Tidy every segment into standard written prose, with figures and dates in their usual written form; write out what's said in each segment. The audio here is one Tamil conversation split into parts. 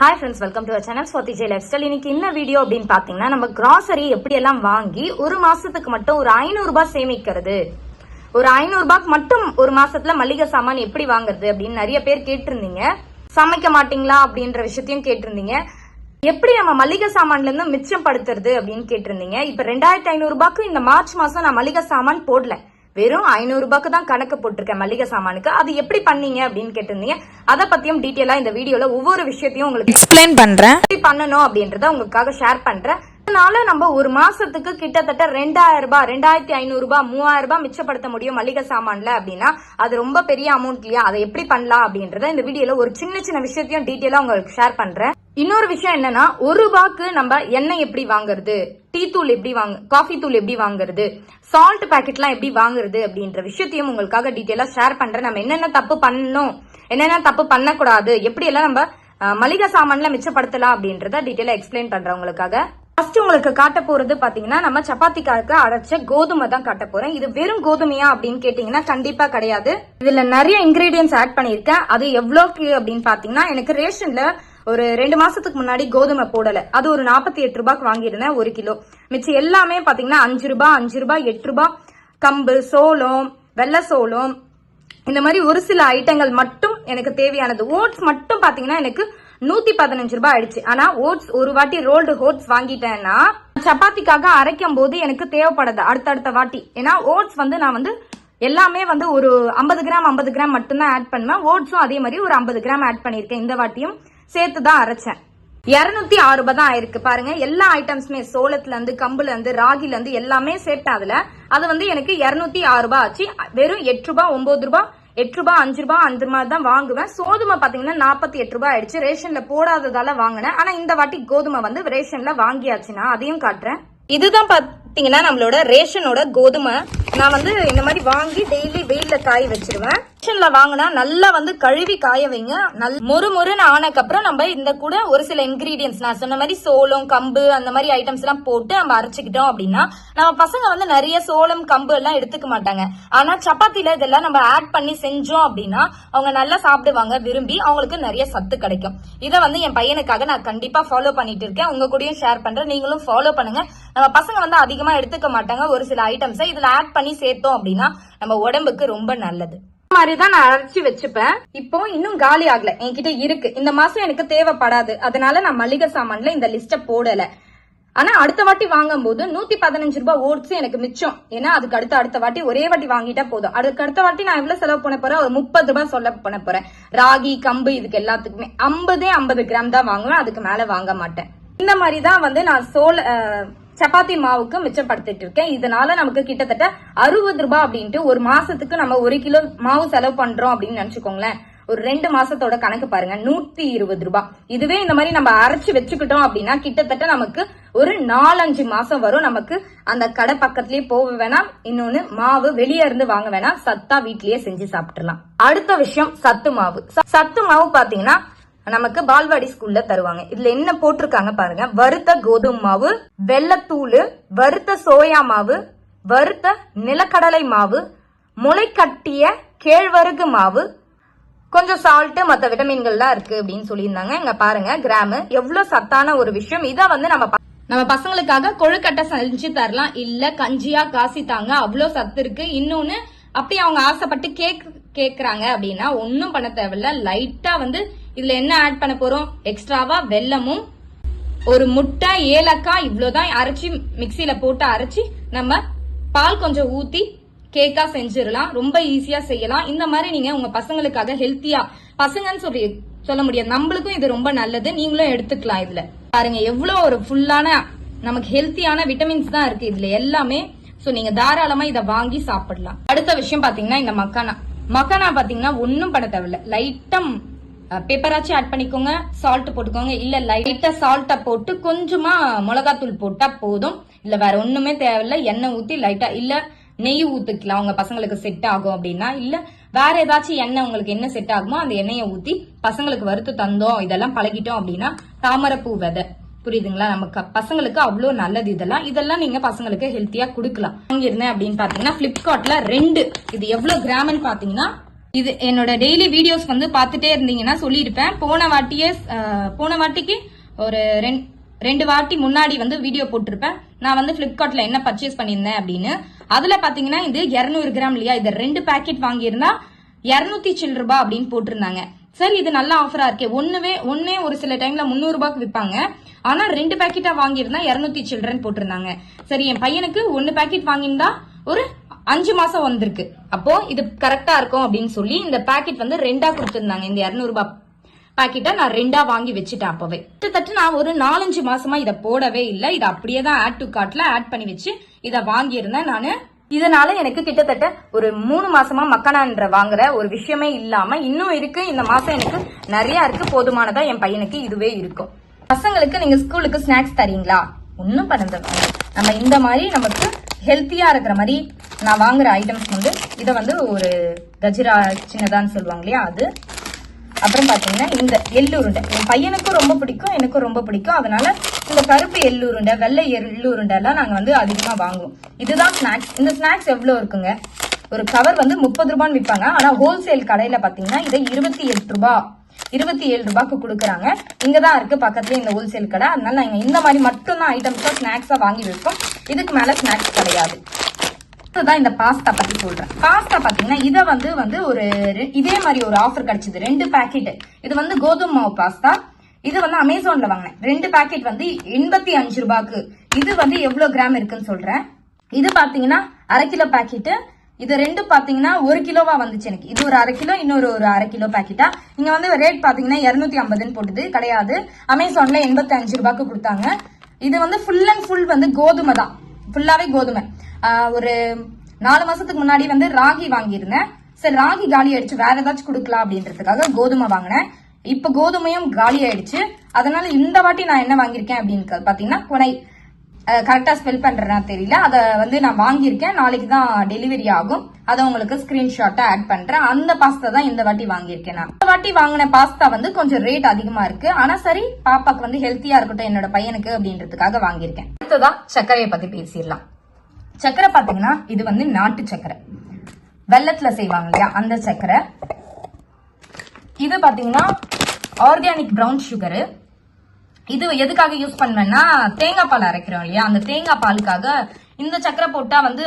Hi friends, welcome to our channel Swati J Lifestyle. இன்னைக்கு என்ன வீடியோ அப்படின்னு பாத்தீங்கன்னா நம்ம கிராசரி எப்படி எல்லாம் வாங்கி ஒரு மாசத்துக்கு மட்டும் ஒரு 500 ரூபாய் சேமிக்கிறது, ஒரு 500 ரூபாய்க்கு மட்டும் ஒரு மாசத்துல மளிகை சாமான் எப்படி வாங்குறது அப்படின்னு நிறைய பேர் கேட்டிருந்தீங்க. சமைக்க மாட்டீங்களா அப்படின்ற விஷயத்தையும் கேட்டிருந்தீங்க. எப்படி நம்ம மளிகை சாமான்ல இருந்து மிச்சம் படுத்துறது அப்படின்னு கேட்டிருந்தீங்க. இப்ப 2500 ரூபாய்க்கு இந்த மார்ச் மாசம் நான் மளிகை சாமான் போடல, வெறும் 500 ரூபாய்க்கு தான் கணக்கு போட்டிருக்கேன் மளிகை சாமானுக்கு. அது எப்படி பண்ணீங்க அப்படின்னு கேட்டிருந்தீங்க. அதை பத்தியும் டீட்டெயிலா இந்த வீடியோல ஒவ்வொரு விஷயத்தையும் உங்களுக்கு எக்ஸ்பிளைன் பண்றேன். எப்படி பண்ணணும் அப்படின்றத உங்களுக்காக ஷேர் பண்றேன். அதனால நம்ம ஒரு மாசத்துக்கு கிட்டத்தட்ட 2000 ரூபாய், 2500 ரூபாய், 3000 ரூபாய் மிச்சப்படுத்த முடியும் மளிகை சாமான்ல அப்படின்னா அது ரொம்ப பெரிய அமௌண்ட் இல்லையா? அதை எப்படி பண்ணலாம் அப்படின்றத இந்த வீடியோல ஒரு சின்ன சின்ன விஷயத்தையும் டீட்டெயிலா உங்களுக்கு ஷேர் பண்றேன். இன்னொரு விஷயம் என்னன்னா, 1 ரூபாய்க்கு நம்ம எண்ணெய் எப்படி வாங்குறது, டீ தூள் எப்படி காஃபி தூள் எப்படி வாங்குறது, சால்ட் பாக்கெட்லாம் எப்படி வாங்குறது அப்படின்ற விஷயத்தையும் உங்களுக்காக டீட்டெயிலா ஷேர் பண்றேன். நம்ம என்னென்ன தப்பு பண்ணணும், என்னென்ன தப்பு பண்ணக்கூடாது, எப்படி எல்லாம் நம்ம மளிகை சாமான்ல மிச்சப்படுத்தலாம் அப்படின்றத டீட்டெயிலா எக்ஸ்பிளைன் பண்றேன் உங்களுக்காக. ஃபர்ஸ்ட் உங்களுக்கு காட்ட போறது பாத்தீங்கன்னா, நம்ம சப்பாத்திக்காக அரைச்ச கோதுமை தான் காட்ட போறேன். இது வெறும் கோதுமையா அப்படின்னு கேட்டீங்கன்னா கண்டிப்பா கிடையாது. இதுல நிறைய இன்கிரீடியன்ஸ் ஆட் பண்ணிருக்கேன். அது எவ்வளவுக்கு அப்படின்னு பாத்தீங்கன்னா, எனக்கு ரேஷன்ல ஒரு 2 மாசத்துக்கு முன்னாடி கோதுமை போடல, அது ஒரு 48 ரூபாய்க்கு வாங்கியிருந்தேன் 1 கிலோ. மிச்சம் எல்லாமே பாத்தீங்கன்னா 5 ரூபாய், 5 ரூபாய், 8 ரூபாய். கம்பு, சோளம், வெள்ளை சோளம், இந்த மாதிரி ஒரு சில ஐட்டங்கள் மட்டும் எனக்கு தேவையானது. ஓட்ஸ் மட்டும் பாத்தீங்கன்னா எனக்கு 115 ரூபாய் ஆயிடுச்சு. ஆனா ஓட்ஸ் ஒரு வாட்டி ரோல்டு ஓட்ஸ் வாங்கிட்டேன்னா சப்பாத்திக்காக அரைக்கும் போது எனக்கு தேவைப்படாது அடுத்தடுத்த வாட்டி. ஏன்னா ஓட்ஸ் நான் எல்லாமே ஒரு 50 கிராம் 50 கிராம் மட்டும்தான் ஆட் பண்ணுவேன். ஓட்ஸும் அதே மாதிரி ஒரு 50 கிராம் ஆட் பண்ணிருக்கேன். இந்த வாட்டியும் சேர்த்து தான் அரைச்சேன். 206 ரூபாய் தான் ஆயிருக்கு பாருங்க. எல்லா ஐட்டம்ஸுமே சோளத்துல இருந்து, கம்புல இருந்து, ராகில இருந்து எல்லாமே சேர்த்தேன். அதுல அது எனக்கு 206 ரூபாய் ஆச்சு. வெறும் 8 ரூபாய், 9 ரூபாய், 8 ரூபாய், 5 ரூபாய் அந்த மாதிரி தான் வாங்குவேன். கோதுமை பாத்தீங்கன்னா 48 ரூபாய் ஆயிடுச்சு. ரேஷன்ல போடாததால வாங்கினேன். ஆனா இந்த வாட்டி கோதுமை ரேஷன்ல வாங்கியாச்சுன்னா அதையும் காட்டுறேன். இதுதான் பாத்தீங்கன்னா நம்மளோட ரேஷனோட கோதுமை. நான் இந்த மாதிரி வாங்கி டெய்லி வெயில்ல காய வச்சிருவேன். ரேஷன்ல வாங்கினா நல்லா கழுவி காய வைங்க. மொறு மொறுன்னு ஆனக்கு அப்புறம் நம்ம இந்த கூட ஒரு சில இன்கிரீடியன்ஸ் நான் சொன்ன மாதிரி சோளம், கம்பு அந்த மாதிரி ஐட்டம்ஸ் எல்லாம் போட்டு நம்ம அரைச்சுக்கிட்டோம் அப்படின்னா நம்ம பசங்க நிறைய சோளம், கம்பு எல்லாம் எடுத்துக்க மாட்டாங்க. ஆனா சப்பாத்தில இதெல்லாம் நம்ம ஆட் பண்ணி செஞ்சோம் அப்படின்னா அவங்க நல்லா சாப்பிடுவாங்க, விரும்பி. அவங்களுக்கு நிறைய சத்து கிடைக்கும். இதை என் பையனுக்காக நான் கண்டிப்பா ஃபாலோ பண்ணிட்டு இருக்கேன். உங்க கூடயும் ஷேர் பண்றேன், நீங்களும் ஃபாலோ பண்ணுங்க. நம்ம பசங்க அதிகமா எடுத்துக்க மாட்டாங்க. ஒரு சில ஐட்டம்ஸை இதுல ஆட் பண்ணி சேர்த்தோம் அப்படின்னா நம்ம உடம்புக்கு ரொம்ப நல்லது. இந்த மாதிரிதான் நான் அரைச்சி வச்சுப்பேன். இப்போ இன்னும் காலி ஆகல, என்கிட்ட இருக்கு. இந்த மாசம் எனக்கு தேவைப்படாது, அதனால நான் மளிகை சாமான்ல இந்த லிஸ்ட போடல. ஆனா அடுத்த வாட்டி வாங்கும் போது 115 ரூபாய் ஓட்ஸ் எனக்கு மிச்சம். ஏன்னா அதுக்கு அடுத்த வாட்டி ஒரே வாட்டி வாங்கிட்டா போதும். அதுக்கு அடுத்த வாட்டி நான் எவ்வளவு செலவு பண்ண போறேன், ஒரு 30 ரூபாய் சொல்ல பண்ண போறேன். ராகி, கம்பு இதுக்கு எல்லாத்துக்குமே 50 கிராம் தான் வாங்குவேன், அதுக்கு மேல வாங்க மாட்டேன். இந்த மாதிரிதான் நான் சப்பாத்தி மாவுக்கு மிச்சப்படுத்திட்டு இருக்கேன். இதனால நமக்கு கிட்டத்தட்ட 60 ரூபாய் அப்படின்ட்டு ஒரு மாசத்துக்கு நம்ம 1 கிலோ மாவு செலவு பண்றோம் அப்படின்னு நினைச்சுக்கோங்களேன். ஒரு 2 மாசத்தோட கணக்கு பாருங்க, 120 ரூபாய். இதுவே இந்த மாதிரி நம்ம அரைச்சு வச்சுக்கிட்டோம் அப்படின்னா கிட்டத்தட்ட நமக்கு ஒரு 4-5 மாசம் வரும். நமக்கு அந்த கடை பக்கத்திலேயே போக வேணாம், இன்னொன்னு மாவு வெளியே இருந்து வாங்க வேணாம், சத்தா வீட்லயே செஞ்சு சாப்பிட்டுலாம். அடுத்த விஷயம் சத்து மாவு. சத்து மாவு பாத்தீங்கன்னா நமக்கு பால்வாடி ஸ்கூல்ல தருவாங்க. இதுல என்ன போட்டிருக்காங்க பாருங்க, வறுத்த கோதுமை மாவு, வெள்ளத்தூள், வறுத்த சோயா மாவு, வறுத்த நிலக்கடலை மாவு, முளை கட்டிய கேழ்வரகு மாவு, கொஞ்சம் சால்ட், மற்ற விட்டமின்கள்லாம் இருக்கு அப்படின்னு சொல்லியிருந்தாங்க. இங்க பாருங்க கிராம், எவ்வளவு சத்தான ஒரு விஷயம். இத நம்ம பசங்களுக்காக கொழுக்கட்டை செஞ்சு தரலாம், இல்ல கஞ்சியா காசி தாங்க, அவ்வளவு சத்து இருக்கு. இன்னொன்னு அப்படி அவங்க ஆசைப்பட்டு கேக்குறாங்க அப்படின்னா ஒன்னும் பண்ண தேவையில்ல. லைட்டா இதுல என்ன ஆட் பண்ண போறோம், எக்ஸ்ட்ராவா வெல்லமும், ஒரு முட்டை, ஏலக்காய், இவ்வளவுதான் அரைச்சி மிக்சியில போட்டு அரைச்சி நம்ம பால் கொஞ்சம் ஊத்தி கேக்கா செஞ்சிடலாம். ரொம்ப ஈஸியா செய்யலாம். இந்த மாதிரி நீங்க உங்க பசங்களுக்காக ஹெல்த்தியா, பசங்கன்னு சொல்ல முடியாது, நம்மளுக்கும் இது ரொம்ப நல்லது, நீங்களும் எடுத்துக்கலாம். இதுல பாருங்க எவ்வளவு ஒரு ஃபுல்லான நமக்கு ஹெல்த்தியான விட்டமின்ஸ் தான் இருக்கு இதுல எல்லாமே. சோ நீங்க தாராளமா இதை வாங்கி சாப்பிடலாம். அடுத்த விஷயம் பாத்தீங்கன்னா இந்த மக்கானா பாத்தீங்கன்னா ஒன்னும் பண்ண தேவையில்ல. லைட்டா பெப்பராச்சும் ஆட் பண்ணிக்கோங்க, சால்ட் போட்டுக்கோங்க, இல்ல லைட்டா சால்ட்ட போட்டு கொஞ்சமா மிளகாத்தூள் போட்டா போதும். இல்ல வேற ஒண்ணுமே தேவையில்ல. எண்ணெய் ஊத்தி லைட்டா, இல்ல நெய் ஊத்துக்கலாம் உங்க பசங்களுக்கு செட் ஆகும் அப்படின்னா, இல்ல வேற ஏதாச்சும் எண்ணெய் உங்களுக்கு என்ன செட் ஆகுமோ அந்த எண்ணெயை ஊத்தி பசங்களுக்கு வறுத்து தந்தோம், இதெல்லாம் பழகிட்டோம் அப்படின்னா தாமரைப்பூ விதை, புரியுதுங்களா, நமக்கு பசங்களுக்கு அவ்வளவு நல்லது. இதெல்லாம் நீங்க பசங்களுக்கு ஹெல்த்தியா குடுக்கலாம். வாங்கியிருந்தேன் அப்படின்னு பாத்தீங்கன்னா பிளிப்கார்ட்ல 2, இது எவ்வளவு கிராம்னு பாத்தீங்கன்னா இது என்னோட டெய்லி வீடியோஸ் வந்து பாத்துட்டே இருந்தீங்கன்னா சொல்லியிருப்பேன். போன வாட்டிக்கு ஒரு 2 வாட்டி முன்னாடி வந்து வீடியோ போட்டிருப்பேன். நான் வந்து பிளிப்கார்ட்ல என்ன பர்ச்சேஸ் பண்ணியிருந்தேன் அப்படின்னு. அதுல பாத்தீங்கன்னா இது 200 கிராம் இல்லையா, இது 2 பேக்கெட் வாங்கியிருந்தா 200 சில்லற ரூபாய் அப்படின்னு போட்டிருந்தாங்க. சரி இது நல்ல ஆஃபரா இருக்கே, ஒன்னே ஒரு சில டைம்ல 300 ரூபாய்க்கு விற்பாங்க. ஆனா 2 பேக்கெட்டா வாங்கியிருந்தா 200 சில்லறன்னு போட்டிருந்தாங்க. சரி என் பையனுக்கு 1 பேக்கெட் வாங்கியிருந்தா ஒரு 5 மாசம் வந்திருக்கு. அப்போ இது கரெக்டா இருக்கும் அப்படின்னு சொல்லி இந்த பேக்கெட் வந்து 2ஆ கொடுத்திருந்தாங்க. இந்த 200 ரூபாய் பாக்கெட்டை நான் 2ஆ வாங்கி வச்சுட்டேன். அப்பவே கிட்டத்தட்ட நான் ஒரு 4-5 மாசமா இதை போடவே இல்லை. இதை அப்படியே தான் ஆட் டு கார்ட்ல ஆட் பண்ணி வச்சு இதை வாங்கியிருந்தேன் நானு. இதனால எனக்கு கிட்டத்தட்ட ஒரு 3 மாசமா மக்கானான்ற வாங்குற ஒரு விஷயமே இல்லாம இன்னும் இருக்கு. இந்த மாசம் எனக்கு நிறைய இருக்கு, போதுமானதா என் பையனுக்கு இதுவே இருக்கும். பசங்களுக்கு நீங்க ஸ்கூலுக்கு ஸ்நாக்ஸ் தரீங்களா? ஒன்னும் பண்ண, நம்ம இந்த மாதிரி நமக்கு ஹெல்த்தியா இருக்கிற மாதிரி நான் வாங்குற ஐட்டம்ஸ் வந்து இதை வந்து ஒரு கஜ்ரா சின்னதான்னு சொல்லுவாங்க இல்லையா அது, அப்புறம் பாத்தீங்கன்னா இந்த எள்ளு உருண்டை என் பையனுக்கும் ரொம்ப பிடிக்கும், எனக்கும் ரொம்ப பிடிக்கும். அதனால இந்த கருப்பு எள்ளு உருண்டை, வெள்ளை எள்ளு உருண்டை எல்லாம் நாங்க வந்து அதிகமா வாங்குவோம். இதுதான் ஸ்நாக்ஸ். இந்த ஸ்நாக்ஸ் எவ்வளவு இருக்குங்க, ஒரு கவர் வந்து 30 ரூபான்னு விற்பாங்க. ஆனா ஹோல்சேல் கடையில பாத்தீங்கன்னா இதை 27 ரூபாய்க்கு கொடுக்குறாங்க. இங்கதான் இருக்கு பக்கத்துல இந்த ஹோல்சேல் கடை. அதனால நாங்க இந்த மாதிரி மட்டும் தான் ஐட்டம்ஸா ஸ்நாக்ஸா வாங்கி வைப்போம். இதுக்கு மேல ஸ்நாக்ஸ் கிடையாது. தான் இந்த பாஸ்தா பத்தி சொல்றேன். பாஸ்தா பாத்தீங்கன்னா இத வந்து ஒரு இதே மாதிரி ஒரு ஆஃபர் கிடைச்சது. 2 பேக்கெட். இது வந்து கோதுமை மாவு பாஸ்தா. இது வந்து அமேசான்ல வாங்கினேன். 2 பேக்கெட் வந்து 85 ரூபாய்க்கு. இது வந்து எவ்வளவு கிராம் இருக்குன்னு சொல்றேன். இது பாத்தீங்கன்னா 1/2 கிலோ பேக்கெட். இது 2 பாத்தீங்கன்னா 1 கிலோவா வந்துச்சு எனக்கு. இது ஒரு 1/2 கிலோ, இன்னொரு ஒரு 1/2 கிலோ பேக்கெட்டா. இங்க வந்து ரேட் பாத்தீங்கன்னா 250 போட்டுது, கிடையாது. அமேசான்ல 85 ரூபாய்க்கு கொடுத்தாங்க. இது வந்து ஃபுல் அண்ட் ஃபுல் வந்து கோதுமை தான், ஃபுல்லாவே கோதுமை. ஒரு 4 மாசத்துக்கு முன்னாடி வந்து ராகி வாங்கியிருந்தேன். சரி ராகி காலி ஆயிடுச்சு, வேற ஏதாச்சும் கொடுக்கலாம் அப்படின்றதுக்காக கோதுமை வாங்கினேன். இப்ப கோதுமையும் காலி ஆயிடுச்சு. அதனால இந்த வாட்டி நான் என்ன வாங்கியிருக்கேன் அப்படின்னு பாத்தீங்கன்னா கொனை, கரெக்டா ஸ்பெல் பண்றேன்னா தெரியல, அதை வந்து நான் வாங்கியிருக்கேன். நாளைக்கு தான் டெலிவரி ஆகும். அதை உங்களுக்கு ஸ்கிரீன்ஷாட்டா ஆட் பண்றேன். அந்த பாஸ்தா தான் இந்த வாட்டி வாங்கியிருக்கேன். நான் இந்த வாட்டி வாங்கின பாஸ்தா வந்து கொஞ்சம் ரேட் அதிகமா இருக்கு. ஆனா சரி பாப்பாக்கு வந்து ஹெல்த்தியா இருக்கட்டும் என்னோட பையனுக்கு அப்படின்றதுக்காக வாங்கியிருக்கேன். அடுத்ததான் சர்க்கரையை பத்தி பேசிடலாம். சர்க்கரை பாத்தீங்கன்னா இது வந்து நாட்டு சர்க்கரை, வெள்ளத்துல செய்வாங்க இல்லையா அந்த சர்க்கரை. இது பாத்தீங்கன்னா ஆர்கானிக் பிரவுன் சுகரு. இது எதுக்காக யூஸ் பண்ணுவேன்னா தேங்காய் பால் அரைக்கிறோம் இல்லையா, அந்த தேங்காய் பாலுக்காக இந்த சர்க்கரை போட்டா வந்து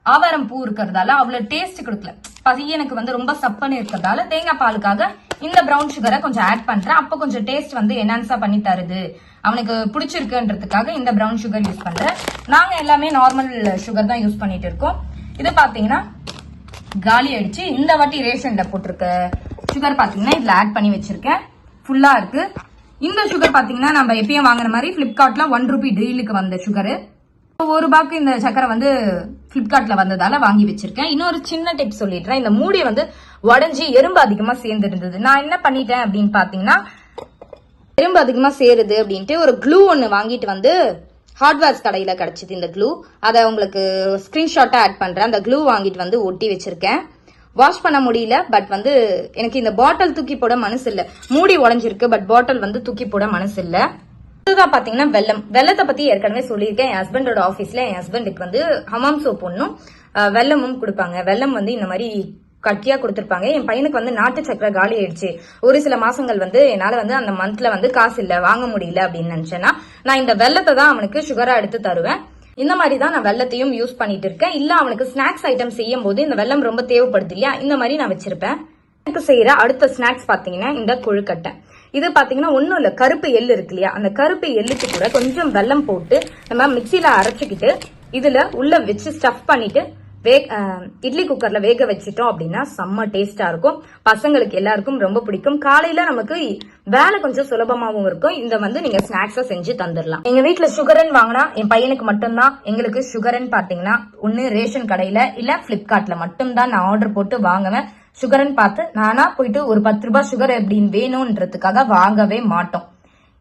ஆவாரம் பூ இருக்கிறதால அவ்வளவு டேஸ்ட் கொடுக்கல. பையனுக்கு வந்து ரொம்ப சப்பன்னு இருக்கிறதால தேங்காய் பாலுக்காக இந்த பிரவுன் சுகரை கொஞ்சம் ஆட் பண்றேன். அப்ப கொஞ்சம் டேஸ்ட் வந்து என்ஹான்ஸா பண்ணி தருது, அவனுக்கு பிடிச்சிருக்குன்றதுக்காக இந்த பிரவுன் சுகர் யூஸ் பண்றேன். நாங்க எல்லாமே நார்மல் சுகர் தான் யூஸ் பண்ணிட்டு இருக்கோம். இது பாத்தீங்கன்னா காலி ஆயிடுச்சு. இந்த வாட்டி ரேஷன்ல போட்டிருக்க சுகர் பாத்தீங்கன்னா இதுல ஆட் பண்ணி வச்சிருக்கேன், ஃபுல்லா இருக்கு. இந்த சுகர் பாத்தீங்கன்னா நம்ம எப்பயும் வாங்குற மாதிரி பிளிப்கார்ட்ல 1 ரூபி டீலுக்கு வந்த சுகரு. 1 ரூபாய்க்கு இந்த சக்கரை வந்து பிளிப்கார்ட்ல வந்ததால வாங்கி வச்சிருக்கேன். இன்னொரு சின்ன டிப் சொல்லிடுறேன். இந்த மூடி வந்து உடஞ்சி எறும்பு அதிகமா சேர்ந்து இருந்தது. நான் என்ன பண்ணிட்டேன் அப்படின்னு பாத்தீங்கன்னா, எறும்பு அதிகமா சேருது அப்படின்ட்டு ஒரு க்ளூ ஒன்னு வாங்கிட்டு வந்து ஹார்ட்வேர்ஸ் கடையில கிடைச்சது இந்த க்ளூ. அதை உங்களுக்கு ஸ்கிரீன்ஷாட்டா ஆட் பண்றேன். அந்த க்ளூ வாங்கிட்டு வந்து ஒட்டி வச்சிருக்கேன். வாஷ் பண்ண முடியல, பட் வந்து எனக்கு இந்த பாட்டில் தூக்கி போட மனசு இல்ல. மூடி உடைஞ்சிருக்கு, பட் பாட்டில் வந்து தூக்கி போட மனசு இல்ல. இதுதான் பாத்தீங்கன்னா வெள்ளத்தை பத்தி ஏற்கனவே சொல்லியிருக்கேன். என் ஹஸ்பண்டோட ஆபீஸ்ல என் ஹஸ்பண்டுக்கு வந்து ஹமாம் சோப் ஒன்னும் வெள்ளமும் கொடுப்பாங்க. வெள்ளம் வந்து இந்த மாதிரி கட்டியா கொடுத்திருப்பாங்க. என் பையனுக்கு வந்து நாட்டு சக்கரை காலி ஆயிடுச்சு. ஒரு சில மாசங்கள் வந்து என்னால வந்து அந்த மந்த்ல வந்து காசு இல்ல, வாங்க முடியல அப்படின்னு நினைச்சேன்னா நான் இந்த வெள்ளத்தை தான் அவனுக்கு சுகரா எடுத்து தருவேன். இந்த மாதிரி தான் நான் வெள்ளத்தையும் யூஸ் பண்ணிட்டு இருக்கேன். இல்ல அவனுக்கு ஸ்நாக்ஸ் ஐட்டம் செய்யும் போது இந்த வெள்ளம் ரொம்ப தேவைப்படுது இல்லையா, இந்த மாதிரி நான் வச்சிருப்பேன். எனக்கு செய்யற அடுத்த ஸ்நாக்ஸ் பாத்தீங்கன்னா இந்த கொழுக்கட்டை. இது பாத்தீங்கன்னா ஒண்ணும் இல்ல, கருப்பு எள்ளு இருக்கு இல்லையா, அந்த கருப்பு எள்ளுக்கு கூட கொஞ்சம் வெல்லம் போட்டு நம்ம மிக்சியில அரைச்சுக்கிட்டு இதுல உள்ள வச்சு ஸ்டஃப் பண்ணிட்டு இட்லி குக்கர்ல வேக வச்சிட்டோம் அப்படின்னா செம்ம டேஸ்டா இருக்கும். பசங்களுக்கு எல்லாருக்கும் ரொம்ப பிடிக்கும். காலையில நமக்கு வேலை கொஞ்சம் சுலபமாவும் இருக்கும். இந்த வந்து நீங்க ஸ்நாக்ஸா செஞ்சு தந்துடலாம். எங்க வீட்டுல சுகரன் வாங்கினா என் பையனுக்கு மட்டும்தான். எங்களுக்கு சுகரன் பாத்தீங்கன்னா ஒன்னு ரேஷன் கடையில இல்ல பிளிப்கார்ட்ல மட்டும்தான் நான் ஆர்டர் போட்டு வாங்குவேன். சுகரன் பார்த்து நானா போயிட்டு ஒரு 10 ரூபாய் சுகர் எப்படின்னு வேணும்ன்றதுக்காக வாங்கவே மாட்டோம்.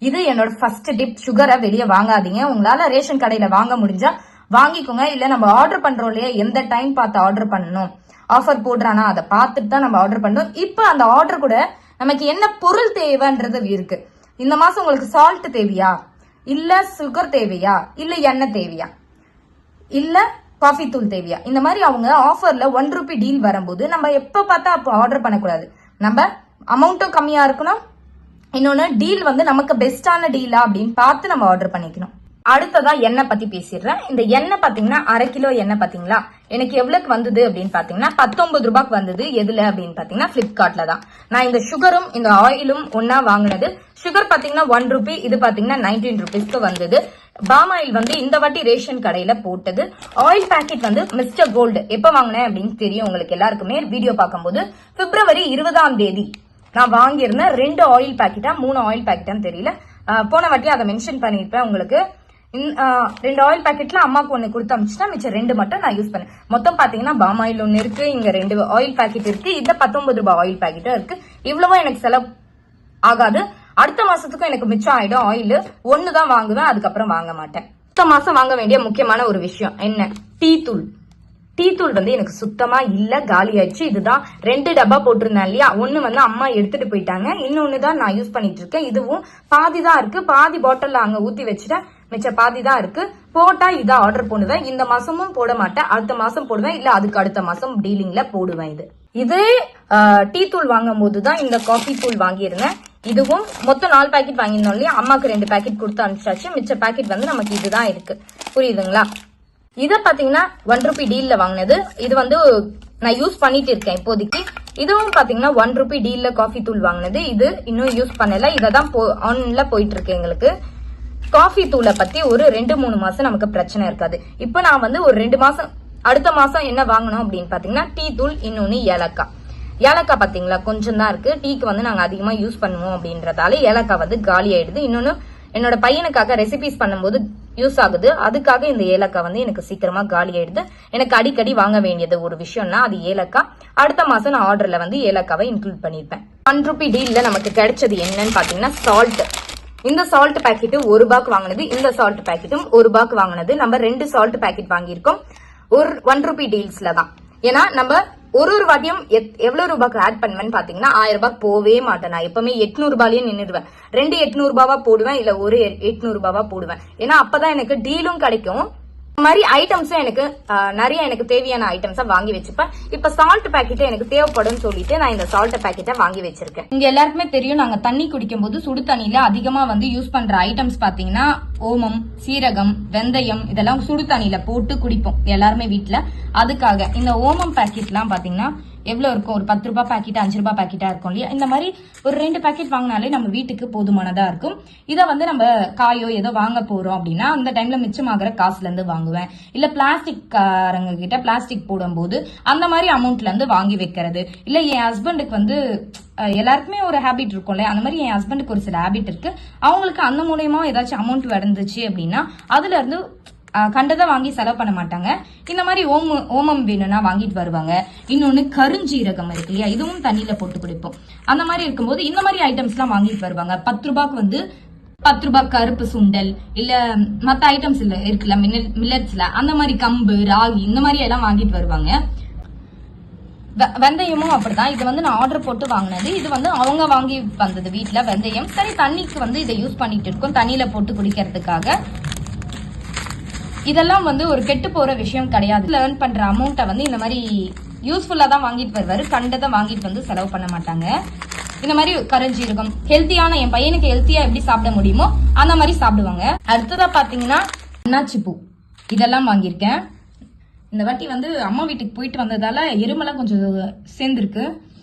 இது என்னோட ஃபர்ஸ்ட் டிப். சுகரை வெளியே வாங்காதீங்க. உங்களால ரேஷன் கடையில வாங்க முடிஞ்சா வாங்கிக்கோங்க. இல்ல நம்ம ஆர்டர் பண்றோம் இல்லையா, எந்த டைம் பார்த்து ஆர்டர் பண்ணணும், ஆஃபர் போடுறானா அதை பார்த்துட்டு தான் நம்ம ஆர்டர் பண்ணணும். இப்ப அந்த ஆர்டர் கூட நமக்கு என்ன பொருள் தேவைன்றது இருக்கு. இந்த மாசம் உங்களுக்கு சால்ட் தேவையா, இல்ல சுகர் தேவையா, இல்ல எண்ணெய் தேவையா, இல்ல காஃபி தூள் தேவையா, இந்த மாதிரி அவங்க ஆஃபர்ல 1 ரூபி டீல் வரும்போது நம்ம எப்ப பார்த்தா அப்போ ஆர்டர் பண்ணக்கூடாது. நம்ம அமௌண்ட்டும் கம்மியா இருக்கணும், இன்னொன்னு டீல் வந்து நமக்கு பெஸ்டான டீலா அப்படின்னு பார்த்து நம்ம ஆர்டர் பண்ணிக்கணும். அடுத்ததா எண்ணெய் பத்தி பேசிடுறேன். இந்த எண்ணெய் பாத்தீங்கன்னா 1/2 கிலோ எண்ணெய் பாத்தீங்களா எனக்கு எவ்வளவுக்கு வந்தது அப்படின்னு பாத்தீங்கன்னா 19 ரூபாய்க்கு வந்தது. எதுல அப்படின்னு பாத்தீங்கன்னா பிளிப்கார்ட்ல தான். நான் இந்த சுகரும் இந்த ஆயிலும் ஒன்னா வாங்கினது. சுகர் பாத்தீங்கன்னா 1 ரூபி, இது பாத்தீங்கன்னா 19 ருபீஸ்க்கு வந்தது. பாம் ஆயில் வந்து இந்த வாட்டி ரேஷன் கடையில போட்டது. ஆயில் பாக்கெட் வந்து மிஸ்டர் கோல்டு எப்ப வாங்கினேன் அப்படின்னு தெரியும் உங்களுக்கு எல்லாருக்குமே. வீடியோ பார்க்கும்போது பிப்ரவரி 20ஆம் தேதி நான் வாங்கியிருந்தேன். 2 ஆயில் பாக்கெட்டா 3 ஆயில் பாக்கெட்டான்னு தெரியல. போன வாட்டி அதை மென்ஷன் பண்ணிருப்பேன் உங்களுக்கு. 2 ஆயில் பாக்கெட்ல அம்மாக்கு 1 கொடுத்து அமிச்சுட்டா, மிச்சம் 2 மட்டும் நான் யூஸ் பண்ணேன். மொத்தம் பாத்தீங்கன்னா பாம் ஆயில் 1 இருக்கு, இங்க 2 ஆயில் பாக்கெட் இருக்கு, இந்த 19 ரூபாய் ஆயில் பாக்கெட்டும் இருக்கு. இவ்வளவோ எனக்கு செலவு ஆகாது. அடுத்த மாசத்துக்கும் எனக்கு மிச்சம் ஆயிடும். ஆயில் 1 தான் வாங்குவேன், அதுக்கப்புறம் வாங்க மாட்டேன். அடுத்த மாசம் வாங்க வேண்டிய முக்கியமான ஒரு விஷயம் என்ன, டீ தூள். டீ தூள் வந்து எனக்கு சுத்தமா இல்ல, காலி ஆயிடுச்சு. இதுதான் 2 டப்பா போட்டிருந்தேன் இல்லையா, 1 வந்து அம்மா எடுத்துட்டு போயிட்டாங்க, இன்னொன்னு தான் நான் யூஸ் பண்ணிட்டு இருக்கேன். இதுவும் பாதி தான் இருக்கு, பாதி பாட்டில்ல அங்க ஊத்தி வச்சுட்டேன், மிச்ச பாதி தான் இருக்கு. போட்டா இதை ஆர்டர் பண்ணுவேன். இந்த மாசமும் போட மாட்டேன், அடுத்த மாசம் போடுவேன், இல்ல அதுக்கு அடுத்த மாசம் டீலிங்ல போடுவேன். இதே டீ தூள் வாங்கும் போதுதான் இந்த காஃபி தூள் வாங்கியிருந்தேன். இதுவும் மொத்தம் 4 பாக்கெட் வாங்கியிருந்தோம் இல்லையா, அம்மாக்கு 2 பாக்கெட் கொடுத்து அனுப்பிச்சாச்சு. மிச்ச பாக்கெட் வந்து நமக்கு இதுதான் இருக்கு, புரியுதுங்களா. இத பாத்தீங்கன்னா 1 ரூபி டீல்ல வாங்கினது. இது வந்து நான் யூஸ் பண்ணிட்டு இருக்கேன் இப்போதைக்கு. இதுவும் பாத்தீங்கன்னா 1 ரூபி டீல்ல காஃபி தூள் வாங்கினது. இது இன்னும் யூஸ் பண்ணல, இததான் ஆன்ல போயிட்டு இருக்கு எங்களுக்கு. காஃபி தூளை பத்தி ஒரு 2-3 மாசம் நமக்கு பிரச்சனை இருக்காது. இப்ப நான் வந்து ஒரு 2 மாசம், அடுத்த மாசம் என்ன வாங்கணும் அப்படின்னு பாத்தீங்கன்னா டீ தூள், இன்னொன்னு ஏலக்காய். ஏலக்காய் பாத்தீங்களா கொஞ்சம் தான் இருக்கு. டீக்கு வந்து நாங்க அதிகமா யூஸ் பண்ணுவோம் அப்படின்றதால ஏலக்காய் வந்து காலி ஆயிடுது. இன்னொன்னு என்னோட பையனுக்காக ரெசிபிஸ் பண்ணும்போது யூஸ் ஆகுது, அதுக்காக இந்த ஏலக்காய் வந்து எனக்கு சீக்கிரமா காலி ஆயிடுது. எனக்கு அடிக்கடி வாங்க வேண்டியது ஒரு விஷயம்னா அது ஏலக்காய். அடுத்த மாசம் நான் ஆர்டர்ல வந்து ஏலக்காவை இன்க்ளூட் பண்ணிருப்பேன். 1 ரூபி டீல்ல நமக்கு கிடைச்சது என்னன்னு பாத்தீங்கன்னா சால்ட். இந்த சால்ட் பாக்கெட் 1 ரூபாய்க்கு வாங்கினது, இந்த சால்ட் பாக்கெட்டும் 1 ரூபாய்க்கு வாங்கினது. நம்ம 2 சால்ட் பாக்கெட் வாங்கியிருக்கோம் 1 ரூபி டீல்ஸ்ல தான். ஏன்னா நம்ம ஒரு வாட்டியும் எவ்வளவு ரூபாய்க்கு ஆட் பண்ணுவேன்னு பாத்தீங்கன்னா 1000 ரூபாய்க்கு போவே மாட்டேன். நான் எப்பவுமே 800 ரூபாயிலேயே நின்றுடுவேன். 2 800 ரூபாவா போடுவேன், இல்ல ஒரு 800 ரூபாவா போடுவேன். ஏன்னா அப்பதான் எனக்கு டீலும் கிடைக்கும். இந்த மாதிரி ஐட்டம்ஸும் எனக்கு நிறைய எனக்கு தேவையான ஐட்டம்ஸா வாங்கி வச்சுப்பேன். இப்ப சால்ட் பாக்கெட் எனக்கு தேவைப்படும் சொல்லிட்டு நான் இந்த சால்ட் பாக்கெட்டை வாங்கி வச்சிருக்கேன். இங்க எல்லாருக்குமே தெரியும், நாங்க தண்ணி குடிக்கும் போது சுடு தண்ணியில அதிகமா வந்து யூஸ் பண்ற ஐட்டம்ஸ் பாத்தீங்கன்னா ஓமம், சீரகம், வெந்தயம், இதெல்லாம் சுடு தண்ணியில போட்டு குடிப்போம் எல்லாருமே வீட்டுல. அதுக்காக இந்த ஓமம் பாக்கெட் எல்லாம் பாத்தீங்கன்னா எவ்வளவு இருக்கும், ஒரு 10 ரூபாய் பாக்கெட் 5 ரூபாய் பாக்கெட்டா இருக்கும் இல்லையா. இந்த மாதிரி ஒரு 2 பாக்கெட் வாங்கினாலே நம்ம வீட்டுக்கு போதுமானதா இருக்கும். இதை வந்து நம்ம காயோ ஏதோ வாங்க போறோம் அப்படின்னா அந்த டைம்ல மிச்சமாகிற காசுல இருந்து வாங்குவேன். இல்ல பிளாஸ்டிக் காரங்க கிட்ட பிளாஸ்டிக் போடும்போது அந்த மாதிரி அமௌண்ட்ல இருந்து வாங்கி வைக்கிறது. இல்ல என் ஹஸ்பண்டுக்கு வந்து எல்லாருக்குமே ஒரு ஹேபிட் இருக்கும்ல, அந்த மாதிரி என் ஹஸ்பண்டுக்கு ஒரு சில ஹேபிட் இருக்கு. அவங்களுக்கு அந்த மூலயமா ஏதாச்சும் அமௌண்ட் வந்துச்சு அப்படின்னா அதுல இருந்து கண்டதை வாங்கி செலவு பண்ண மாட்டாங்க. இந்த மாதிரி ஓமம் வேணும்னா வாங்கிட்டு வருவாங்க. இன்னொன்னு கருஞ்சீரகம் இருக்கு இல்லையா, இதுவும் தண்ணியில போட்டு குடிப்போம். அந்த மாதிரி இருக்கும்போது இந்த மாதிரி ஐட்டம்ஸ் எல்லாம் வாங்கிட்டு வருவாங்க. 10 ரூபாய்க்கு வந்து 10 ரூபாய் கருப்பு சுண்டல், இல்ல மத்த ஐட்டம்ஸ் இல்ல இருக்குல்ல மில்லட்ஸ்ல, அந்த மாதிரி கம்பு, ராகி, இந்த மாதிரி எல்லாம் வாங்கிட்டு வருவாங்க. வெந்தயமும் அப்படிதான். இது வந்து நான் ஆர்டர் போட்டு வாங்கினது. இது வந்து அவங்க வாங்கி வந்தது வீட்டுல. வெந்தயம் சரி தண்ணிக்கு வந்து இதை யூஸ் பண்ணிட்டு இருக்கோம், தண்ணியில போட்டு குடிக்கிறதுக்காக. இதெல்லாம் வந்து ஒரு கெட்டு போற விஷயம் கிடையாது. லேர்ன் பண்ற அமௌண்ட்டை வந்து இந்த மாதிரி யூஸ்ஃபுல்லா தான் வாங்கிட்டு வருவாரு. கண்டதை வாங்கிட்டு வந்து செலவு பண்ண மாட்டாங்க. இந்த மாதிரி கருஞ்சீரகம் ஹெல்த்தியான, என் பையனுக்கு ஹெல்த்தியா எப்படி சாப்பிட முடியுமோ அந்த மாதிரி சாப்பிடுவாங்க. அடுத்ததா பாத்தீங்கன்னா அன்னாச்சி பூ, இதெல்லாம் வாங்கியிருக்கேன். இந்த வாட்டி வந்து அம்மா வீட்டுக்கு போயிட்டு வந்ததால எருமெல்லாம் கொஞ்சம் சேர்ந்துருக்கு,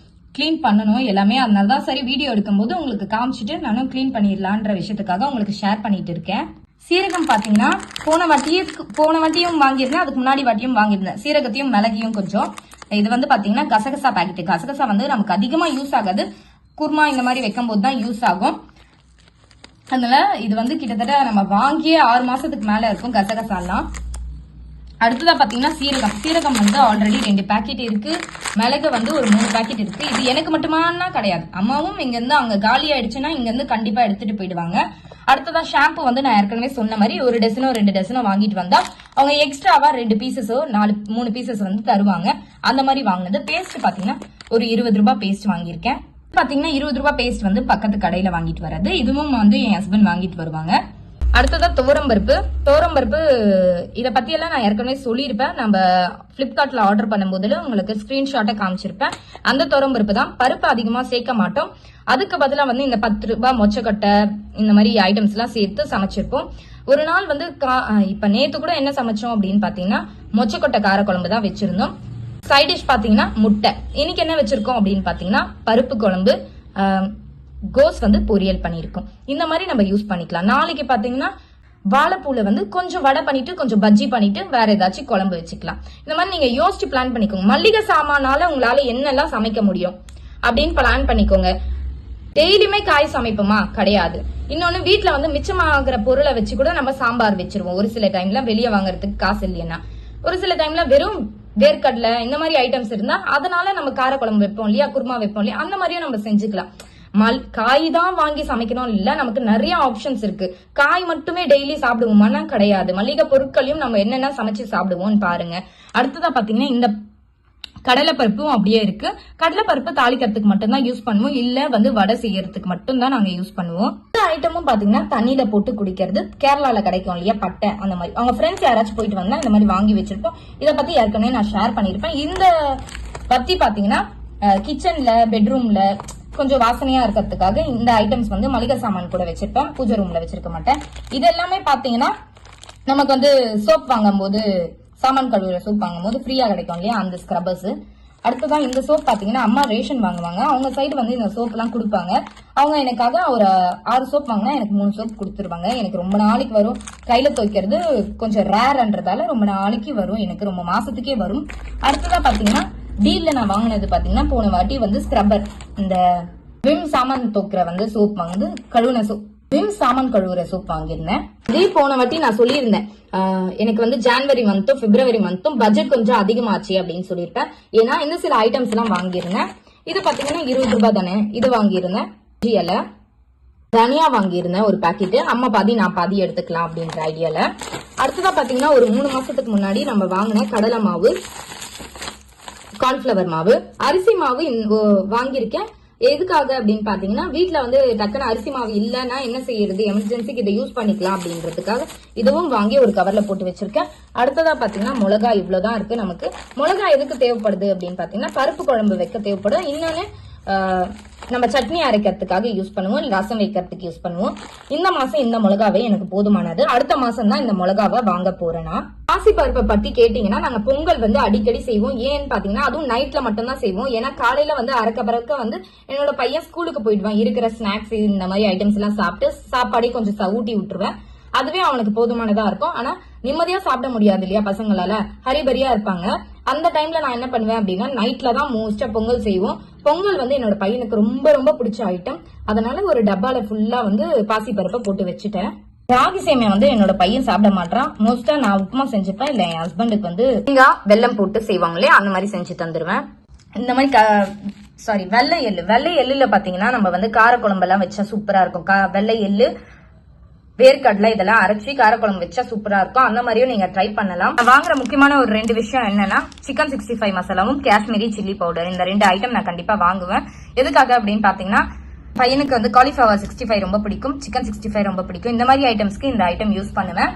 கிளீன் பண்ணணும் எல்லாமே. அதனாலதான் சரி வீடியோ எடுக்கும் போது உங்களுக்கு காமிச்சிட்டு நானும் கிளீன் பண்ணிடலான்ற விஷயத்துக்காக உங்களுக்கு ஷேர் பண்ணிட்டு இருக்கேன். சீரகம் பாத்தீங்கன்னா போன வாட்டியும் வாங்கியிருந்தேன், அதுக்கு முன்னாடி வாட்டியும் வாங்கியிருந்தேன். சீரகத்தையும் மிளகையும் கொஞ்சம். இது வந்து பாத்தீங்கன்னா கசகசா பாக்கெட். கசகசா வந்து நமக்கு அதிகமா யூஸ் ஆகாது, குருமா இந்த மாதிரி வைக்கும் போது தான் யூஸ் ஆகும். அதனால இது வந்து கிட்டத்தட்ட நம்ம வாங்கியே 6 மாசத்துக்கு மேல இருக்கும் கசகசாலாம். அடுத்ததா பாத்தீங்கன்னா சீரகம் வந்து ஆல்ரெடி 2 பாக்கெட் இருக்கு. மிளகு வந்து ஒரு 3 பாக்கெட் இருக்கு. இது எனக்கு மட்டுமானா கிடையாது, அம்மாவும் இங்க இருந்து அங்க காலி ஆயிடுச்சுன்னா இங்க இருந்து கண்டிப்பா எடுத்துட்டு போயிடுவாங்க. அடுத்ததா ஷாம்பு வந்து நான் ஏற்கனவே சொன்ன மாதிரி ஒரு டசனோ 2 டசனோ வாங்கிட்டு வந்தா அவங்க எக்ஸ்ட்ராவா 2 பீசஸோ 3 பீசஸ் வந்து தருவாங்க. அந்த மாதிரி வாங்கினது. பேஸ்ட் பாத்தீங்கன்னா ஒரு 20 ரூபாய் பேஸ்ட் வாங்கியிருக்கேன். பாத்தீங்கன்னா 20 ரூபாய் பேஸ்ட் வந்து பக்கத்து கடையில வாங்கிட்டு வர்றது. இதுவும் வந்து என் ஹஸ்பண்ட் வாங்கிட்டு வருவாங்க. அடுத்ததா துவரம்பருப்பு. துவரம்பருப்பு இதை பத்தியெல்லாம் நான் ஏற்கனவே சொல்லியிருப்பேன். நம்ம பிளிப்கார்ட்ல ஆர்டர் பண்ணும்போதுல உங்களுக்கு ஸ்கிரீன்ஷாட்டை காமிச்சிருப்பேன். அந்த துவரம்பருப்பு தான். பருப்பு அதிகமா சேர்க்க மாட்டோம். அதுக்கு பதிலா வந்து இந்த 10 ரூபாய் மொச்சக்கொட்டை இந்த மாதிரி ஐட்டம்ஸ் எல்லாம் சேர்த்து சமைச்சிருப்போம். ஒரு நாள் வந்து இப்ப நேத்து கூட என்ன சமைச்சோம் அப்படின்னு பாத்தீங்கன்னா மொச்சக்கொட்டை காரக்குழம்பு தான் வச்சிருந்தோம். சைட் டிஷ் பாத்தீங்கன்னா முட்டை. இன்னைக்கு என்ன வச்சிருக்கோம் அப்படின்னு பாத்தீங்கன்னா பருப்பு குழம்பு, கோஸ் வந்து பொரியல் பண்ணிருக்கோம். இந்த மாதிரி நம்ம யூஸ் பண்ணிக்கலாம். நாளைக்கு பாத்தீங்கன்னா வாழைப்பூல வந்து கொஞ்சம் வடை பண்ணிட்டு கொஞ்சம் பஜ்ஜி பண்ணிட்டு வேற ஏதாச்சும் குழம்பு வச்சுக்கலாம். இந்த மாதிரி நீங்க யோசிச்சு பிளான் பண்ணிக்கோங்க. மல்லிகை சாமானால உங்களால என்னெல்லாம் சமைக்க முடியும் அப்படின்னு பிளான் பண்ணிக்கோங்க. டெய்லியுமே காய் சமைப்போமா? கிடையாது. இன்னொன்னு வீட்டுல வந்து மிச்சமாகிற பொருளை வச்சு கூட நம்ம சாம்பார் வச்சிருவோம். ஒரு சில டைம்ல வெளியே வாங்குறதுக்கு காசு இல்லையா, ஒரு சில டைம்ல வெறும் வேர்க்கடலை இந்த மாதிரி ஐட்டம்ஸ் இருந்தா அதனால நம்ம காரக்குழம்பு வைப்போம் இல்லையா, குருமா வைப்போம் இல்லையா, அந்த மாதிரியும் நம்ம செஞ்சுக்கலாம். காய் தான் வாங்கி சமைக்கணும் இல்ல, நமக்கு நிறைய ஆப்ஷன்ஸ் இருக்கு. காய் மட்டுமே டெய்லி சாப்பிடுவோமானா கிடையாது. மல்லிகை பொருட்களையும் நம்ம என்னென்ன சமைச்சு சாப்பிடுவோம்னு பாருங்க. அடுத்ததா பாத்தீங்கன்னா இந்த கடலைப்பருப்பும் அப்படியே இருக்கு. கடலைப்பருப்பு தாளிக்கிறதுக்கு மட்டும் தான் யூஸ் பண்ணுவோம், இல்ல வந்து வடை செய்யறதுக்கு மட்டும் தான் நாங்க யூஸ் பண்ணுவோம். இந்த ஐட்டமும் பாத்தீங்கன்னா தண்ணியில போட்டு குடிக்கிறது. கேரளால கிடைக்கும் இல்லையா பட்டை, அந்த மாதிரி அவங்க ஃப்ரெண்ட்ஸ் யாராச்சும் போயிட்டு வந்தா இந்த மாதிரி வாங்கி வச்சிருப்போம். இதை பத்தி ஏற்கனவே நான் ஷேர் பண்ணிருப்பேன். இந்த பத்தி பாத்தீங்கன்னா கிச்சன்ல பெட்ரூம்ல கொஞ்சம் வாசனையா இருக்கிறதுக்காக இந்த ஐட்டம்ஸ் வந்து மளிகை சாமான் கூட வச்சிருப்பேன். பூஜை ரூம்ல வச்சிருக்க மாட்டேன். இது எல்லாமே பாத்தீங்கன்னா நமக்கு வந்து சோப் வாங்கும் போது, சாமான் கழுவுற சோப் வாங்கும் போது ஃப்ரீயா கிடைக்கும் இல்லையா, அந்த ஸ்க்ரப்பர்ஸ். அடுத்ததான் இந்த சோப் பாத்தீங்கன்னா அம்மா ரேஷன் வாங்குவாங்க. அவங்க சைடு வந்து இந்த சோப் எல்லாம் கொடுப்பாங்க. அவங்க எனக்காக ஒரு 6 சோப் வாங்கினா எனக்கு 3 சோப் கொடுத்துருவாங்க. எனக்கு ரொம்ப நாளைக்கு வரும். கையில துவைக்கிறது கொஞ்சம் ரேர்ன்றதால ரொம்ப நாளைக்கு வரும், எனக்கு ரொம்ப மாசத்துக்கே வரும். அடுத்ததான் பாத்தீங்கன்னா டீல்ல நான் வாங்கினது பாத்தீங்கன்னா போன வாட்டி வந்து ஸ்க்ரப்பர், இந்த விம் சாமான் தோக்குற வந்து சோப் வாங்குது, கழுவுன சோப், விம் சாமான் கழுவுற சோப் வாங்கியிருந்தேன். இதே போன வாட்டி நான் சொல்லியிருந்தேன் எனக்கு வந்து ஜான்வரி மந்த்தும் பிப்ரவரி மந்த்தும் பட்ஜெட் கொஞ்சம் அதிகமாச்சு அப்படின்னு சொல்லியிருப்பேன். ஏன்னா இந்த சில ஐட்டம்ஸ் எல்லாம் வாங்கியிருந்தேன். இது பாத்தீங்கன்னா 20 ரூபாய் தானே, இது வாங்கியிருந்தேன். ஜிஎல தனியா வாங்கியிருந்தேன் ஒரு பாக்கெட். அம்மா பாதி நான் பாதி எடுத்துக்கலாம் அப்படின்ற ஐடியால. அடுத்ததா பாத்தீங்கன்னா ஒரு 3 மாசத்துக்கு முன்னாடி நம்ம வாங்கின கடலை மாவு, கார்ன்ஃபிளவர் மாவு, அரிசி மாவு வாங்கியிருக்கேன். எதுக்காக அப்படின்னு பாத்தீங்கன்னா வீட்டுல வந்து டக்குன்னு அரிசி மாவு இல்லைன்னா என்ன செய்யறது, எமர்ஜென்சிக்கு இதை யூஸ் பண்ணிக்கலாம் அப்படின்றதுக்காக இதுவும் வாங்கி ஒரு கவர்ல போட்டு வச்சிருக்கேன். அடுத்ததா பாத்தீங்கன்னா மிளகாய் இவ்வளவுதான் இருக்கு. நமக்கு மிளகாய் எதுக்கு தேவைப்படுது அப்படின்னு பாத்தீங்கன்னா பருப்பு குழம்பு வைக்க தேவைப்படும். இன்னொன்னு நம்ம சட்னி அரைக்கிறதுக்காக யூஸ் பண்ணுவோம், ரசம் வைக்கிறதுக்கு யூஸ் பண்ணுவோம். இந்த மாசம் இந்த மிளகாவே எனக்கு போதுமானது. அடுத்த மாசம் தான் இந்த மிளகாவை வாங்க போறேன்னா. பாசி பருப்பை பத்தி கேட்டீங்கன்னா நாங்க பொங்கல் வந்து அடிக்கடி செய்வோம். ஏன்னு பாத்தீங்கன்னா அதுவும் நைட்ல மட்டும் தான் செய்வோம். ஏன்னா காலையில வந்து அரைக்க பறக்க வந்து என்னோட பையன் ஸ்கூலுக்கு போயிடுவான். இருக்கிற ஸ்நாக்ஸ் இந்த மாதிரி ஐட்டம்ஸ் எல்லாம் சாப்பிட்டு சாப்பாடே கொஞ்சம் ஊட்டி விட்டுருவேன். அதுவே அவனுக்கு போதுமானதா இருக்கும். ஆனா நிம்மதியா சாப்பிட முடியாது இல்லையா பசங்களால, ஹரிபரியா இருப்பாங்க. அந்த டைம்ல நான் என்ன பண்ணுவேன் அப்படின்னா நைட்ல தான் மோஸ்டா பொங்கல் செய்வோம். பொங்கல் வந்து என்னோட பையனுக்கு ரொம்ப ரொம்ப பிடிச்ச ஐட்டம். அதனால ஒரு டப்பால ஃபுல்லா வந்து பாசி பருப்பை போட்டு வச்சுட்டேன். ராகி சேமியா வந்து என்னோட பையன் சாப்பிட மாட்டான். மோஸ்டா நான் உப்புமா செஞ்சுப்பேன், இல்ல என் ஹஸ்பண்டுக்கு வந்து வெல்லம் போட்டு செய்வாங்களே அந்த மாதிரி செஞ்சு தந்துருவேன். இந்த மாதிரி வெள்ளை எள்ளுல பாத்தீங்கன்னா நம்ம வந்து காரக்குழம்பு எல்லாம் வச்சா சூப்பரா இருக்கும். வெள்ளை எள்ளு, வேர்க்கடலை இதெல்லாம் அரைச்சி காரக்குழம்பு வச்சா சூப்பரா இருக்கும். அந்த மாதிரியும் நீங்க ட்ரை பண்ணலாம். வாங்குற முக்கியமான ஒரு 2 விஷயம் என்னன்னா சிக்கன் 65 மசாலாவும் காஷ்மீரி சில்லி பவுடர். இந்த 2 ஐட்டம் நான் கண்டிப்பா வாங்குவேன். எதுக்காக அப்படின்னு பாத்தீங்கன்னா பையனுக்கு வந்து காலிஃபிளவர் 65 ரொம்ப பிடிக்கும், சிக்கன் 65 ரொம்ப பிடிக்கும். இந்த மாதிரி ஐட்டம்ஸ்க்கு இந்த ஐட்டம் யூஸ் பண்ணுவேன்.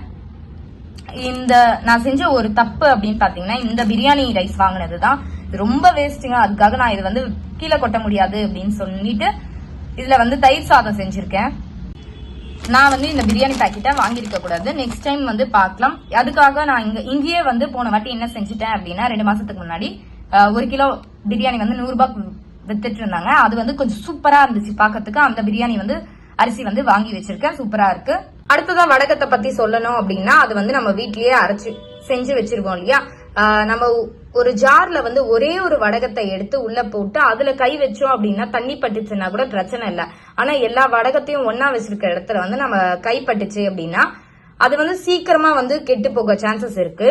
இந்த நான் செஞ்ச ஒரு தப்பு அப்படின்னு பாத்தீங்கன்னா இந்த பிரியாணி ரைஸ் வாங்கினதுதான். இது ரொம்ப வேஸ்ட்டுங்க. அதுக்காக நான் இது வந்து கீழே கொட்ட முடியாது அப்படின்னு சொல்லிட்டு இதுல வந்து தயிர் சாதம் செஞ்சிருக்கேன். நான் வந்து இந்த பிரியாணி பாக்கெட்டை வாங்கியிருக்க கூடாது. நெக்ஸ்ட் டைம் வந்து பார்க்கலாம். அதுக்காக நான் இங்கேயே வந்து போன வாட்டி என்ன செஞ்சுட்டேன் அப்படின்னா 2 மாசத்துக்கு முன்னாடி 1 கிலோ பிரியாணி வந்து 100 ரூபாய்க்கு வித்துட்டு இருந்தாங்க. அது வந்து கொஞ்சம் சூப்பரா இருந்துச்சு பாக்கிறதுக்கு. அந்த பிரியாணி வந்து அரிசி வந்து வாங்கி வச்சிருக்கேன், சூப்பரா இருக்கு. அடுத்ததான் வடகத்தை பத்தி சொல்லணும் அப்படின்னா அது வந்து நம்ம வீட்லயே அரைச்சு செஞ்சு வச்சிருக்கோம் இல்லையா. நம்ம ஒரு ஜார்ல வந்து ஒரே ஒரு வடகத்தை எடுத்து உள்ள போட்டு அதுல கை வச்சோம் அப்படின்னா தண்ணி பட்டுச்சுன்னா கூட பிரச்சனை இல்லை. ஆனா எல்லா வடகத்தையும் ஒன்னா வச்சிருக்க இடத்துல வந்து நம்ம கை பட்டுச்சு அப்படின்னா அது வந்து சீக்கிரமா வந்து கெட்டு போக சான்சஸ் இருக்கு.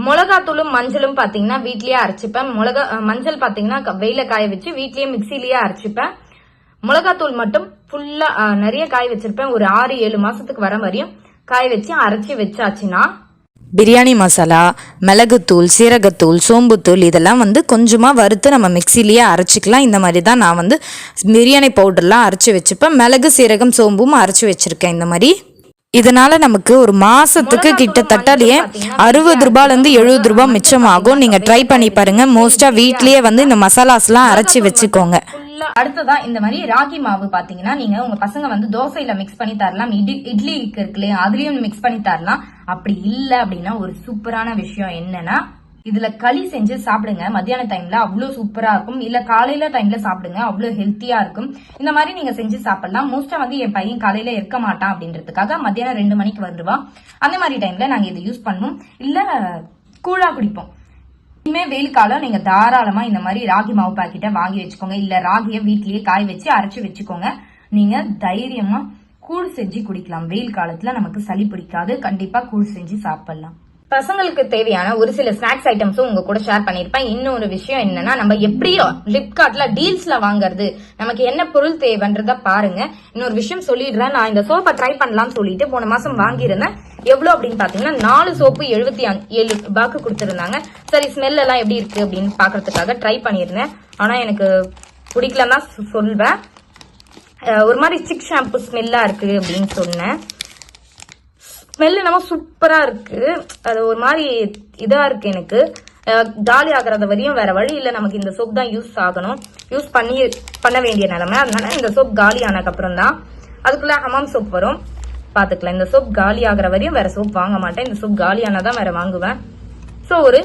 மிளகாத்தூளும் மஞ்சளும் பாத்தீங்கன்னா வீட்லயே அரைச்சிப்பேன். மஞ்சள் பாத்தீங்கன்னா வெயில காய வச்சு வீட்லயே மிக்சிலேயே அரைச்சிப்பேன். மிளகாத்தூள் மட்டும் ஃபுல்லா நிறைய காய வச்சிருப்பேன். ஒரு 6-7 மாசத்துக்கு வர வரையும் காய வச்சு அரைச்சி வச்சாச்சுன்னா பிரியாணி மசாலா, மிளகுத்தூள், சீரகத்தூள், சோம்புத்தூள் இதெல்லாம் வந்து கொஞ்சமாக வறுத்து நம்ம மிக்சிலேயே அரைச்சிக்கலாம். இந்த மாதிரி தான் நான் வந்து பிரியாணி பவுடர்லாம் அரைச்சி வச்சுப்பேன். மிளகு, சீரகம், சோம்பும் அரைச்சி வச்சுருக்கேன் இந்த மாதிரி. இதனால நமக்கு ஒரு மாசத்துக்கு கிட்டத்தட்ட 60 ரூபாயிலேருந்து 70 ரூபாய் மிச்சமாகும். நீங்க ட்ரை பண்ணி பாருங்க. மோஸ்டா வீட்லயே வந்து இந்த மசாலாஸ்லாம் அரைச்சி வச்சுக்கோங்க. அடுத்ததான் இந்த மாதிரி ராகி மாவு பாத்தீங்கன்னா நீங்க உங்க பசங்க வந்து தோசையில மிக்ஸ் பண்ணி தரலாம், இட்லிக்கு இருக்குல்லையா அதுலயும் மிக்ஸ் பண்ணி தரலாம். அப்படி இல்ல அப்படின்னா ஒரு சூப்பரான விஷயம் என்னன்னா இதுல களி செஞ்சு சாப்பிடுங்க. மத்தியான டைம்ல அவ்வளவு சூப்பரா இருக்கும். இல்ல காலையில டைம்ல சாப்பிடுங்க, அவ்வளவு ஹெல்த்தியா இருக்கும். இந்த மாதிரி நீங்க செஞ்சு சாப்பிடலாம். மோஸ்டா வந்து என் பையன் காலையில இருக்க மாட்டான் அப்படின்றதுக்காக மத்தியானம் 2 மணிக்கு வந்துருவான். அந்த மாதிரி டைம்ல நாங்க இதை யூஸ் பண்ணுவோம். இல்ல கூழா குடிப்போம். இனிமே வெயில் காலம் நீங்க தாராளமா இந்த மாதிரி ராகி மாவு பாக்கெட்டை வாங்கி வச்சுக்கோங்க. இல்ல ராகியை வீட்லயே காய வச்சு அரைச்சு வச்சுக்கோங்க. நீங்க தைரியமா கூழ் செஞ்சு குடிக்கலாம். வெயில் காலத்துல நமக்கு சளி பிடிக்காது. கண்டிப்பா கூழ் செஞ்சு சாப்பிடலாம். பசங்களுக்கு தேவையான ஒரு சில ஸ்நாக்ஸ் ஐட்டம்ஸும் உங்க கூட ஷேர் பண்ணிருப்பேன். இன்னொரு விஷயம் என்னன்னா நம்ம எப்படியோ பிளிப்கார்ட்ல டீல்ஸ்ல வாங்குறது, நமக்கு என்ன பொருள் தேவைன்றத பாருங்க. இன்னொரு விஷயம் சொல்லிடுறேன், நான் இந்த சோப்பை ட்ரை பண்ணலாம்னு சொல்லிட்டு போன மாசம் வாங்கியிருந்தேன். எவ்வளவு அப்படின்னு பாத்தீங்கன்னா 4 சோப்பு 77 ரூபாய்க்கு கொடுத்துருந்தாங்க. சரி ஸ்மெல் எல்லாம் எப்படி இருக்கு அப்படின்னு பாக்குறதுக்காக ட்ரை பண்ணிருந்தேன். ஆனா எனக்கு பிடிக்கலன்னு தான் சொல்வேன். ஒரு மாதிரி சிக் ஷாம்பு ஸ்மெல்லா இருக்கு அப்படின்னு சொன்னேன். ஸ்மெல் நம்ம சூப்பரா இருக்கு. அது ஒரு மாதிரி இதா இருக்கு. எனக்கு காலி ஆகுறது வரையும் வேற வழி இல்ல, நமக்கு இந்த சோப் தான் யூஸ் ஆகணும், யூஸ் பண்ண வேண்டிய நிலைமை. அதனால இந்த சோப் காலி ஆனதுக்கு அப்புறம் தான் அதுக்குள்ள ஹமாம் சோப் வரும், பாத்துக்கலாம். இந்த சோப் காலி ஆகுற வரையும் வேற சோப் வாங்க மாட்டேன். இந்த சோப் காலி ஆனாதான் வேற வாங்குவேன். சோ ஒரு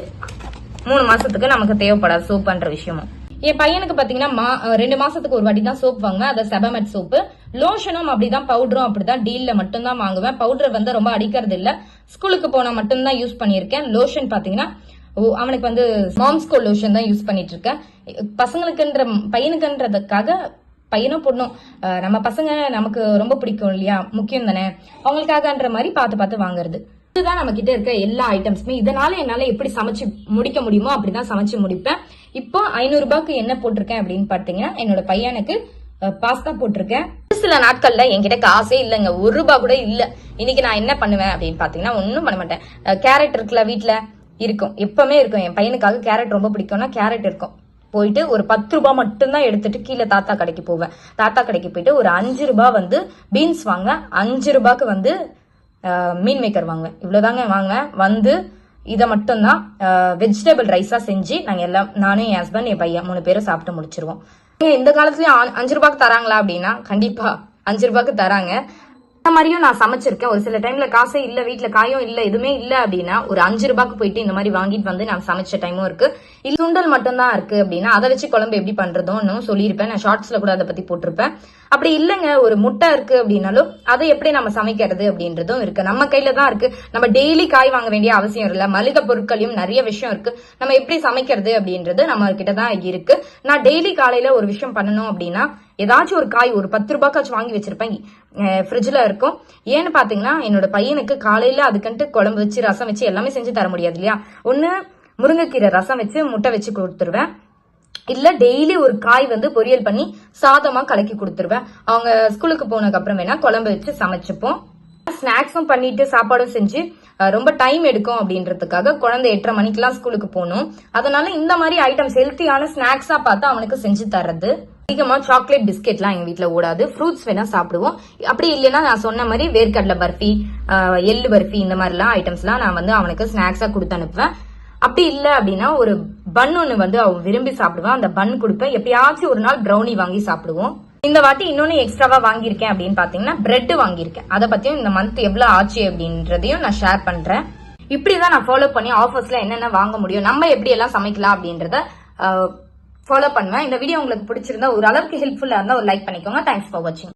3 மாசத்துக்கு நமக்கு தேவைப்படாது சோப் பண்ற விஷயமும். என் பையனுக்கு பாத்தீங்கன்னா 2 மாசத்துக்கு ஒரு வாட்டி தான் சோப் வாங்குவேன். அதை செபமெட் சோப்பு. லோஷனும் அப்படிதான், பவுடரும் அப்படிதான் டீல்ல மட்டும் தான் வாங்குவேன். பவுடர் வந்து ரொம்ப அடிக்கிறது இல்ல, ஸ்கூலுக்கு போனா மட்டும் தான் யூஸ் பண்ணிருக்கேன். லோஷன் பாத்தீங்கன்னா அவனுக்கு வந்து மாம்ஸ்கோ லோஷன் தான் யூஸ் பண்ணிட்டு இருக்கேன். பையனுக்குன்றதுக்காக பையனும் பொண்ணும் நம்ம பசங்க நமக்கு ரொம்ப பிடிக்கும் இல்லையா, முக்கியம் தானே, அவங்களுக்காகன்ற மாதிரி பார்த்து வாங்குறது. இதுதான் நம்ம கிட்ட இருக்க எல்லா ஐட்டம்ஸுமே. இதனால என்னால எப்படி சமைச்சு முடிக்க முடியுமோ அப்படிதான் சமைச்சு முடிப்பேன். இப்போ 500 ரூபாய்க்கு என்ன போட்டிருக்கேன் அப்படின்னு பாத்தீங்கன்னா என்னோட பையனுக்கு பாஸ்தா போட்டிருக்கேன். சில நாட்கள்ல என்கிட்ட காசே இல்லைங்க, 1 ரூபாய் கூட இல்ல. இன்னைக்கு நான் என்ன பண்ணுவேன் அப்படின்னு பாத்தீங்கன்னா ஒன்னும் பண்ண மாட்டேன். கேரட் இருக்குல்ல வீட்டுல இருக்கும், எப்பவுமே இருக்கும். என் பையனுக்காக கேரட் ரொம்ப பிடிக்கும்னா கேரட் இருக்கும். போயிட்டு ஒரு 10 ரூபாய் மட்டும்தான் எடுத்துட்டு கீழே தாத்தா கடைக்கு போவேன். தாத்தா கடைக்கு போயிட்டு ஒரு 5 ரூபாய் வந்து பீன்ஸ் வாங்குவேன், 5 ரூபாய்க்கு வந்து மீன் மேக்கர் வாங்குவேன். இவ்வளவுதாங்க வாங்குவேன். வந்து இதை மட்டும்தான் வெஜிடபிள் ரைஸா செஞ்சு நாங்க எல்லாம், நானும் என் ஹஸ்பண்ட் என் பையன் 3 பேரும் சாப்பிட்டு முடிச்சிருவோம். இந்த காலத்துலயும் 5 ரூபாய்க்கு தராங்களா அப்படின்னா கண்டிப்பா 5 ரூபாய்க்கு தராங்க. இந்த மாதிரியும் நான் சமைச்சிருக்கேன். ஒரு சில டைம்ல காசே இல்ல, வீட்டுல காயும் இல்ல, எதுவுமே இல்ல அப்படின்னா ஒரு 5 ரூபாய்க்கு போயிட்டு இந்த மாதிரி வாங்கிட்டு வந்து நான் சமைச்ச டைமும் இருக்கு. இல்ல சுண்டல் மட்டும் தான் இருக்கு அப்படின்னா அதை வச்சு குழம்பு எப்படி பண்றதும் சொல்லியிருப்பேன். நான் ஷார்ட்ஸ்ல கூட அதை பத்தி போட்டிருப்பேன். அப்படி இல்லைங்க ஒரு முட்டை இருக்கு அப்படின்னாலும் அதை எப்படி நம்ம சமைக்கிறது அப்படின்றதும் இருக்கு. நம்ம கையில தான் இருக்கு. நம்ம டெய்லி காய் வாங்க வேண்டிய அவசியம் இல்ல. மளிகை பொருட்களையும் நிறைய விஷயம் இருக்கு. நம்ம எப்படி சமைக்கிறது அப்படின்றது நம்ம கிட்டதான் இருக்கு. நான் டெய்லி காலையில ஒரு விஷயம் பண்ணணும் அப்படின்னா ஏதாச்சும் ஒரு காய் ஒரு 10 ரூபாய்க்காச்சும் வாங்கி வச்சிருப்பேன், ஃப்ரிட்ஜ்ல இருக்கும். ஏன்னு பாத்தீங்கன்னா என்னோட பையனுக்கு காலையில அதுக்குன்ட்டு குழம்பு வச்சு ரசம் வச்சு எல்லாமே செஞ்சு தர முடியாது இல்லையா. ஒண்ணு முருங்கைக்கீரை ரசம் வச்சு முட்டை வச்சு கொடுத்துருவேன், இல்ல டெய்லி ஒரு காய் வந்து பொரியல் பண்ணி சாதமா கலக்கி கொடுத்துருவேன். அவங்க ஸ்கூலுக்கு போனதுக்கு அப்புறம் வேணா குழம்பு வச்சு சமைச்சுப்போம். ஸ்நாக்ஸும் பண்ணிட்டு சாப்பாடும் செஞ்சு ரொம்ப டைம் எடுக்கும் அப்படின்றதுக்காக குழந்தை 8:30 மணிக்கெல்லாம் ஸ்கூலுக்கு போகணும். அதனால இந்த மாதிரி ஐட்டம்ஸ் ஹெல்த்தியான ஸ்நாக்ஸா பார்த்து அவனுக்கு செஞ்சு தர்றது. அதிகமா சாக்லேட் பிஸ்கெட்லாம் எங்க வீட்டுல ஓடாது. ஃப்ரூட்ஸ் வேணா சாப்பிடுவோம். அப்படி இல்லைன்னா நான் சொன்ன மாதிரி வேர்க்கடலை பர்ஃபி, எள்ளு பர்ஃபி இந்த மாதிரிலாம் ஐட்டம்ஸ்லாம் நான் வந்து அவனுக்கு ஸ்நாக்ஸா கொடுத்து அனுப்புவேன். அப்படி இல்ல அப்படின்னா ஒரு பன் ஒண்ணு வந்து அவன் விரும்பி சாப்பிடுவான், அந்த பன் கொடுப்பேன். எப்பயாச்சும் ஒரு நாள் ப்ரௌனி வாங்கி சாப்பிடுவோம். இந்த வாட்டி இன்னொன்னு எக்ஸ்ட்ராவா வாங்கியிருக்கேன் அப்படின்னு பாத்தீங்கன்னா பிரெட் வாங்கியிருக்கேன். அதை பத்தியும் இந்த மந்த் எவ்வளவு ஆச்சு அப்படின்றதையும் நான் ஷேர் பண்றேன். இப்படிதான் நான் ஃபாலோ பண்ணி ஆஃபர்ஸ்ல என்னென்ன வாங்க முடியும், நம்ம எப்படி எல்லாம் சமைக்கலாம் அப்படின்றத ஃபாலோ பண்ணுவேன். இந்த வீடியோ உங்களுக்கு பிடிச்சிருந்தா ஒரு அளவுக்கு ஹெல்ப்ஃபுல்லா இருந்தா ஒரு லைக் பண்ணிக்கோங்க. தேங்க்ஸ் ஃபார் வாட்சிங்.